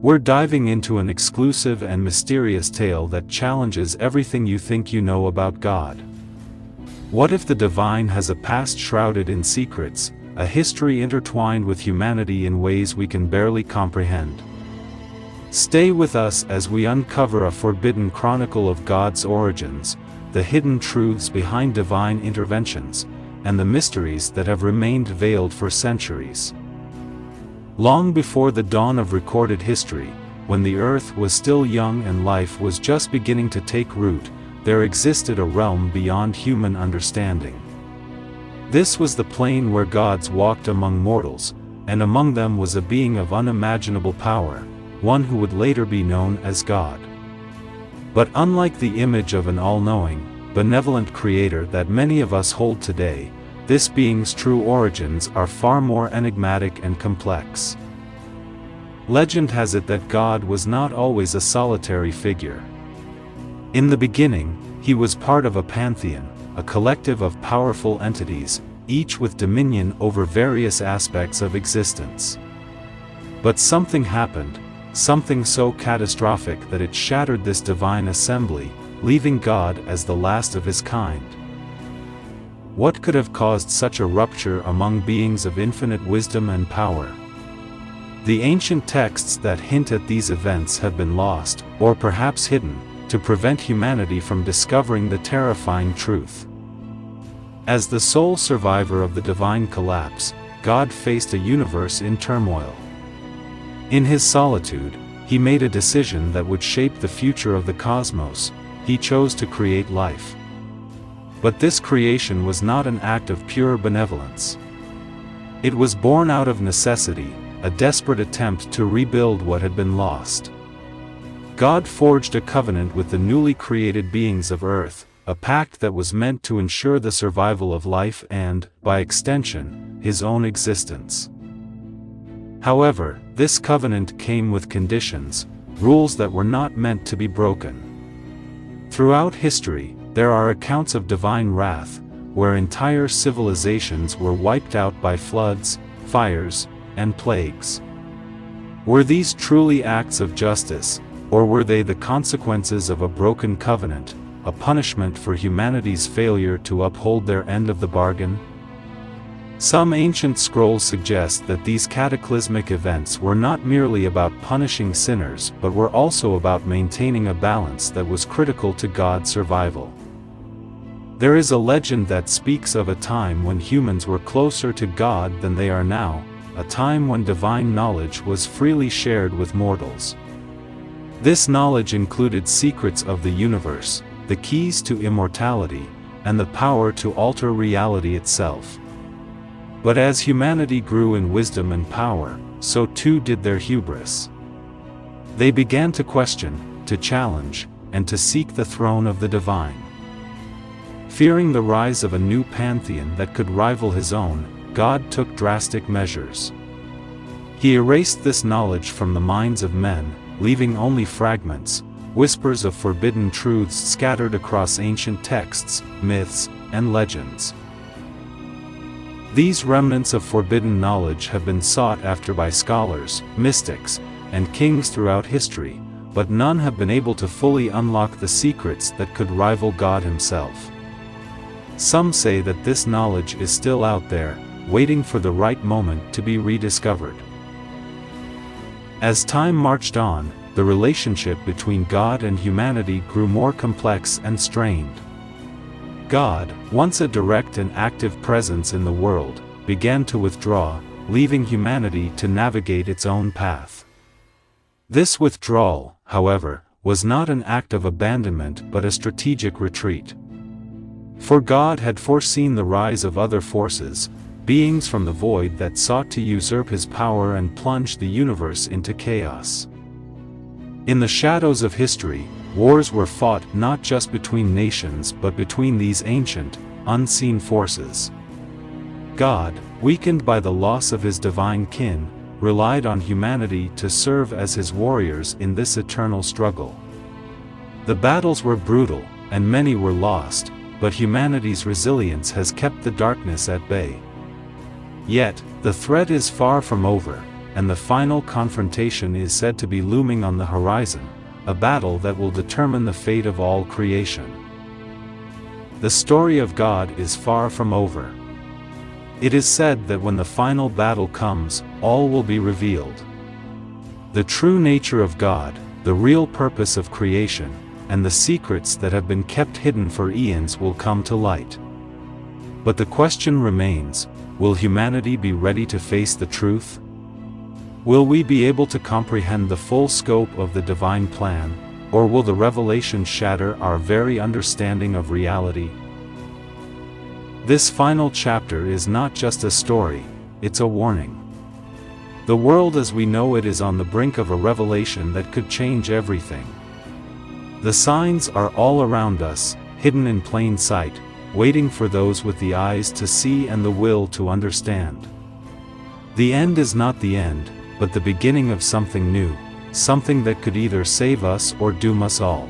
We're diving into an exclusive and mysterious tale that challenges everything you think you know about God. What if the divine has a past shrouded in secrets, a history intertwined with humanity in ways we can barely comprehend? Stay with us as we uncover a forbidden chronicle of God's origins, the hidden truths behind divine interventions, and the mysteries that have remained veiled for centuries. Long before the dawn of recorded history, when the earth was still young and life was just beginning to take root, there existed a realm beyond human understanding. This was the plane where gods walked among mortals, and among them was a being of unimaginable power, one who would later be known as God. But unlike the image of an all-knowing, benevolent creator that many of us hold today, this being's true origins are far more enigmatic and complex. Legend has it that God was not always a solitary figure. In the beginning, he was part of a pantheon, a collective of powerful entities, each with dominion over various aspects of existence. But something happened, something so catastrophic that it shattered this divine assembly, leaving God as the last of his kind. What could have caused such a rupture among beings of infinite wisdom and power? The ancient texts that hint at these events have been lost, or perhaps hidden, to prevent humanity from discovering the terrifying truth. As the sole survivor of the divine collapse, God faced a universe in turmoil. In his solitude, he made a decision that would shape the future of the cosmos. He chose to create life. But this creation was not an act of pure benevolence. It was born out of necessity, a desperate attempt to rebuild what had been lost. God forged a covenant with the newly created beings of earth, a pact that was meant to ensure the survival of life and, by extension, his own existence. However, this covenant came with conditions, rules that were not meant to be broken. Throughout history, there are accounts of divine wrath, where entire civilizations were wiped out by floods, fires, and plagues. Were these truly acts of justice, or were they the consequences of a broken covenant, a punishment for humanity's failure to uphold their end of the bargain? Some ancient scrolls suggest that these cataclysmic events were not merely about punishing sinners but were also about maintaining a balance that was critical to God's survival. There is a legend that speaks of a time when humans were closer to God than they are now, a time when divine knowledge was freely shared with mortals. This knowledge included secrets of the universe, the keys to immortality, and the power to alter reality itself. But as humanity grew in wisdom and power, so too did their hubris. They began to question, to challenge, and to seek the throne of the divine. Fearing the rise of a new pantheon that could rival his own, God took drastic measures. He erased this knowledge from the minds of men, leaving only fragments, whispers of forbidden truths scattered across ancient texts, myths, and legends. These remnants of forbidden knowledge have been sought after by scholars, mystics, and kings throughout history, but none have been able to fully unlock the secrets that could rival God himself. Some say that this knowledge is still out there, waiting for the right moment to be rediscovered. As time marched on, the relationship between God and humanity grew more complex and strained. God, once a direct and active presence in the world, began to withdraw, leaving humanity to navigate its own path. This withdrawal, however, was not an act of abandonment but a strategic retreat. For God had foreseen the rise of other forces, beings from the void that sought to usurp his power and plunge the universe into chaos. In the shadows of history, wars were fought not just between nations but between these ancient, unseen forces. God, weakened by the loss of his divine kin, relied on humanity to serve as his warriors in this eternal struggle. The battles were brutal, and many were lost, but humanity's resilience has kept the darkness at bay. Yet, the threat is far from over, and the final confrontation is said to be looming on the horizon, a battle that will determine the fate of all creation. The story of God is far from over. It is said that when the final battle comes, all will be revealed. The true nature of God, the real purpose of creation, and the secrets that have been kept hidden for eons will come to light. But the question remains, will humanity be ready to face the truth? Will we be able to comprehend the full scope of the divine plan, or will the revelation shatter our very understanding of reality? This final chapter is not just a story, it's a warning. The world as we know it is on the brink of a revelation that could change everything. The signs are all around us, hidden in plain sight, waiting for those with the eyes to see and the will to understand. The end is not the end, but the beginning of something new, something that could either save us or doom us all.